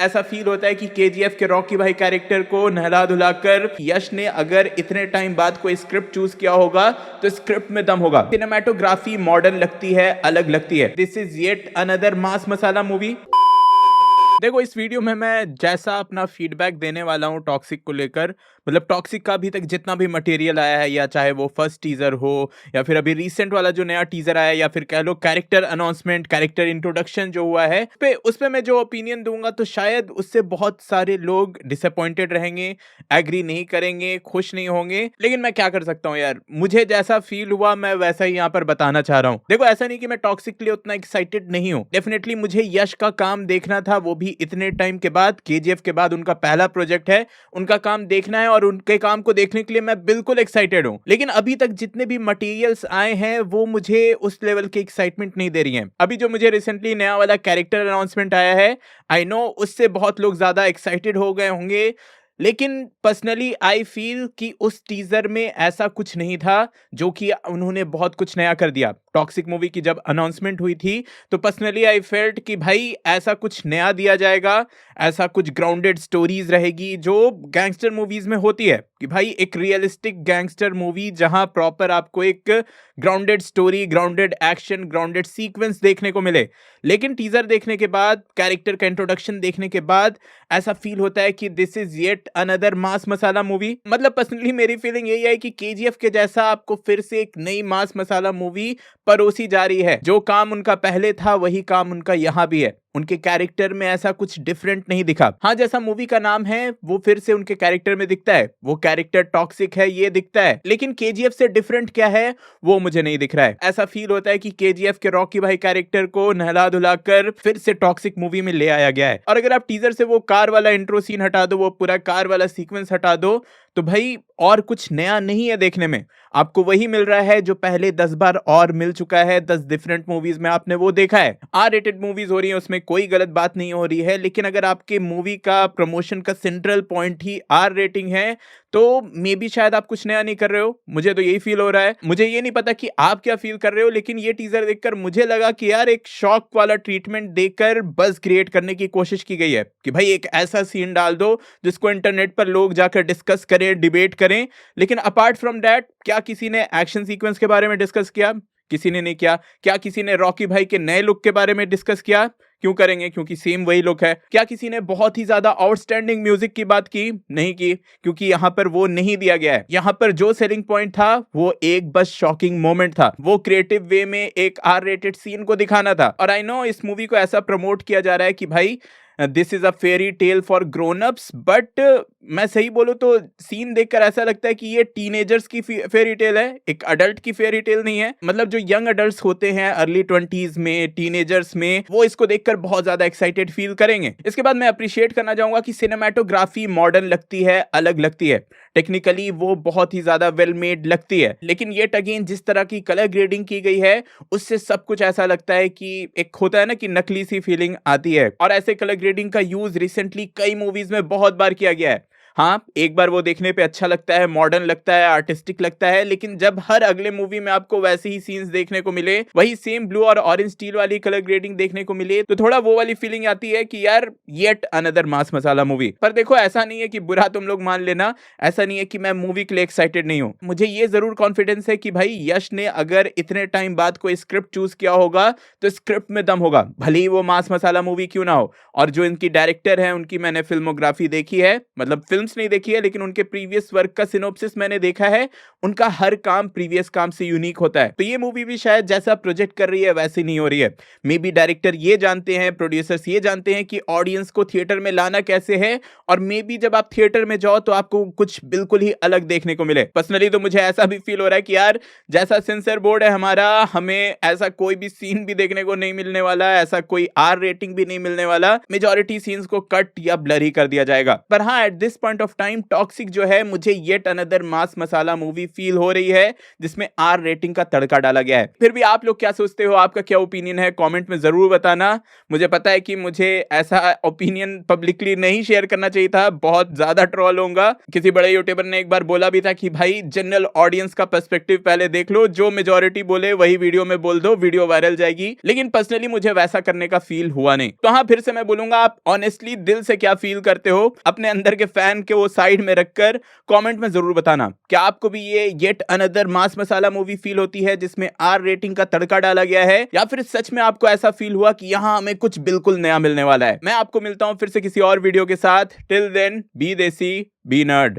ऐसा फील होता है कि केजीएफ के रॉकी भाई कैरेक्टर को नहला धुलाकर यश ने अगर इतने टाइम बाद कोई स्क्रिप्ट चूज किया होगा तो स्क्रिप्ट में दम होगा। सिनेमैटोग्राफी मॉडर्न लगती है, अलग लगती है। This is yet another mass masala movie. देखो, इस वीडियो में मैं जैसा अपना फीडबैक देने वाला हूँ टॉक्सिक को लेकर, मतलब टॉक्सिक का अभी तक जितना भी मटेरियल आया है, या चाहे वो फर्स्ट टीजर हो या फिर अभी रिसेंट वाला जो नया टीजर आया है, या फिर कह लो कैरेक्टर अनाउंसमेंट, कैरेक्टर इंट्रोडक्शन जो हुआ है, उस पे मैं जो ओपिनियन दूंगा तो शायद उससे बहुत सारे लोग डिसअपॉइंटेड रहेंगे, एग्री नहीं करेंगे, खुश नहीं होंगे। लेकिन मैं क्या कर सकता हूँ यार, मुझे जैसा फील हुआ मैं वैसा ही यहाँ पर बताना चाह रहा हूँ। देखो, ऐसा नहीं कि मैं टॉक्सिक के लिए उतना एक्साइटेड नहीं हूँ। डेफिनेटली मुझे यश का काम देखना था, वो भी इतने टाइम के बाद। केजीएफ के बाद उनका पहला प्रोजेक्ट है, उनका काम देखना है और उनके काम को देखने के लिए मैं बिल्कुल एक्साइटेड हूं। लेकिन अभी तक जितने भी मटेरियल्स आए हैं वो मुझे उस लेवल की एक्साइटमेंट नहीं दे रही हैं। अभी जो मुझे रिसेंटली नया वाला कैरेक्टर अनाउंसमेंट आया है, आई नो उससे बहुत लोग ज्यादा एक्साइटेड हो गए होंगे, लेकिन पर्सनली आई फील कि उस टीजर में ऐसा कुछ नहीं था जो कि उन्होंने बहुत कुछ नया कर दिया। टॉक्सिक मूवी की जब अनाउंसमेंट हुई थी तो पर्सनली आई फेल्ट कि भाई ऐसा कुछ नया दिया जाएगा, ऐसा कुछ ग्राउंडेड स्टोरीज रहेगी जो गैंगस्टर मूवीज में होती है, कि भाई एक रियलिस्टिक गैंगस्टर मूवी जहां प्रॉपर आपको एक grounded story, grounded action, grounded sequence देखने को मिले। लेकिन टीजर देखने के बाद, कैरेक्टर का इंट्रोडक्शन देखने के बाद ऐसा फील होता है कि this is yet another mass masala movie. मतलब पर्सनली मेरी फीलिंग यही है कि केजीएफ के जैसा आपको फिर से एक नई मास मसाला मूवी परोसी जा रही है। जो काम उनका पहले था वही काम उनका यहां भी है। उनके कैरेक्टर में ऐसा कुछ डिफरेंट नहीं दिखा। हाँ, जैसा मूवी का नाम है वो फिर से उनके कैरेक्टर में दिखता है, वो कैरेक्टर टॉक्सिक है ये दिखता है, लेकिन केजीएफ से डिफरेंट क्या है वो मुझे नहीं दिख रहा है। ऐसा फील होता है कि केजीएफ के रॉकी भाई कैरेक्टर को नहला धुलाकर फिर से टॉक्सिक मूवी में ले आया गया है। और अगर आप टीजर से वो कार वाला इंट्रो सीन हटा दो, वो पूरा कार वाला सीक्वेंस हटा दो, तो भाई और कुछ नया नहीं है देखने में। आपको वही मिल रहा है जो पहले 10 बार और मिल चुका है। 10 डिफरेंट मूवीज में आपने वो देखा है। आर रेटेड मूवीज हो रही है, उसमें कोई गलत बात नहीं हो रही है, लेकिन अगर आपके मूवी का प्रमोशन का सेंट्रल पॉइंट ही आर रेटिंग है तो मे बी शायद आप कुछ नया नहीं कर रहे हो। मुझे तो यही फील हो रहा है। मुझे ये नहीं पता कि आप क्या फील कर रहे हो, लेकिन ये टीजर देखकर मुझे लगा कि यार एक शॉक वाला ट्रीटमेंट देकर बज़ क्रिएट करने की कोशिश की गई है कि भाई एक ऐसा सीन डाल दो जिसको इंटरनेट पर लोग जाकर डिस्कस करें, डिबेट करें। लेकिन अपार्ट फ्रॉम दैट, क्या किसी ने एक्शन सीक्वेंस के बारे में डिस्कस किया? किसी ने नहीं किया। क्या किसी ने रॉकी भाई के नए लुक के बारे में डिस्कस किया? क्यों करेंगे, क्योंकि सेम वही लुक है। क्या किसी ने बहुत ही ज्यादा आउटस्टैंडिंग म्यूजिक की बात की? नहीं की, क्योंकि यहां पर वो नहीं दिया गया है। यहां पर जो सेलिंग पॉइंट था वो एक बस शॉकिंग मोमेंट था, वो क्रिएटिव वे में एक आर रेटेड सीन को दिखाना था। और आई नो इस मूवी को ऐसा प्रमोट किया जा रहा है कि भाई this is a fairy tale for grown ups, but मैं सही बोलूं तो सीन देखकर ऐसा लगता है कि ये टीनेजर्स की फेरी टेल है, एक अडल्ट की फेरी टेल नहीं है। मतलब जो यंग अडल्ट्स होते हैं अर्ली 20s में, टीनेजर्स में, वो इसको देखकर बहुत ज्यादा एक्साइटेड फील करेंगे। इसके बाद मैं अप्रिशिएट करना चाहूंगा कि सिनेमैटोग्राफी मॉडर्न लगती है, अलग लगती है, टेक्निकली वो बहुत ही ज्यादा वेल मेड लगती है। लेकिन ये अगेन जिस तरह की कलर ग्रेडिंग की गई है उससे सब कुछ ऐसा लगता है कि एक होता है ना कि नकली सी फीलिंग आती है। और ऐसे कलर ग्रेडिंग का यूज रिसेंटली कई मूवीज में बहुत बार किया गया है। हाँ, एक बार वो देखने पे अच्छा लगता है, मॉडर्न लगता है, आर्टिस्टिक लगता है, लेकिन जब हर अगले मूवी में आपको वैसे ही सीन्स देखने को मिले, वही सेम ब्लू और ऑरेंज स्टील वाली कलर ग्रेडिंग देखने को मिले, तो थोड़ा वो वाली फीलिंग आती है कि यार येट अनदर मास मसाला मूवी। पर देखो, ऐसा नहीं है कि बुरा तुम लोग मान लेना, ऐसा नहीं है कि मैं मूवी के लिए एक्साइटेड नहीं हूं। मुझे ये जरूर कॉन्फिडेंस है कि भाई यश ने अगर इतने टाइम बाद कोई स्क्रिप्ट चूज किया होगा तो स्क्रिप्ट में दम होगा, भले ही वो मास मसाला मूवी क्यों ना हो। और जो इनकी डायरेक्टर है उनकी मैंने फिल्मोग्राफी देखी है, मतलब फिल्म्स नहीं देखी है लेकिन उनके प्रीवियस वर्क का सिनॉप्सिस मैंने देखा है। उनका हर काम प्रीवियस काम से यूनिक होता है। तो ये मूवी भी शायद जैसा प्रोजेक्ट कर रही है वैसी नहीं हो रही है। मे बी डायरेक्टर ये जानते हैं, प्रोड्यूसर्स ये जानते हैं कि ऑडियंस को थिएटर में लाना कैसे है, और मे बी जब आप थिएटर में जाओ तो आपको कुछ बिल्कुल ही अलग देखने को मिले। पर्सनली तो मुझे ऐसा भी फील हो रहा है कि यार जैसा सेंसर बोर्ड है हमारा, हमें ऐसा कोई भी सीन भी देखने को नहीं मिलने वाला, ऐसा कोई आर रेटिंग भी नहीं मिलने वाला। मेजॉरिटी सीन्स को कट या ब्लर ही कर दिया जाएगा। पर हाँ, at this point point of time toxic जो है मुझे येट अनदर मास मसाला मूवी फील हो रही है जिसमें आर रेटिंग का तड़का डाला गया है। फिर भी आप लोग क्या सोचते हो, आपका क्या ओपिनियन है, कमेंट में जरूर बताना। मुझे पता है कि मुझे ऐसा ओपिनियन पब्लिकली नहीं शेयर करना चाहिए था, बहुत ज्यादा ट्रोल होगा। किसी बड़े यूट्यूबर ने एक बार बोला भी था कि भाई जनरल ऑडियंस का पर्सपेक्टिव पहले देख लो, जो मेजॉरिटी बोले वही वीडियो में बोल दो, वीडियो वायरल जाएगी। लेकिन पर्सनली मुझे वैसा करने का फील हुआ नहीं। तो हाँ, फिर से मैं बोलूंगा, आप ऑनेस्टली दिल से क्या फील करते हो अपने अंदर के फैन के वो साइड में रखकर कमेंट में जरूर बताना। क्या आपको भी ये येट अनदर मास मसाला मूवी फील होती है जिसमें आर रेटिंग का तड़का डाला गया है, या फिर सच में आपको ऐसा फील हुआ कि यहां हमें कुछ बिल्कुल नया मिलने वाला है। मैं आपको मिलता हूं फिर से किसी और वीडियो के साथ। टिल देन बी देसी बी नर्ड।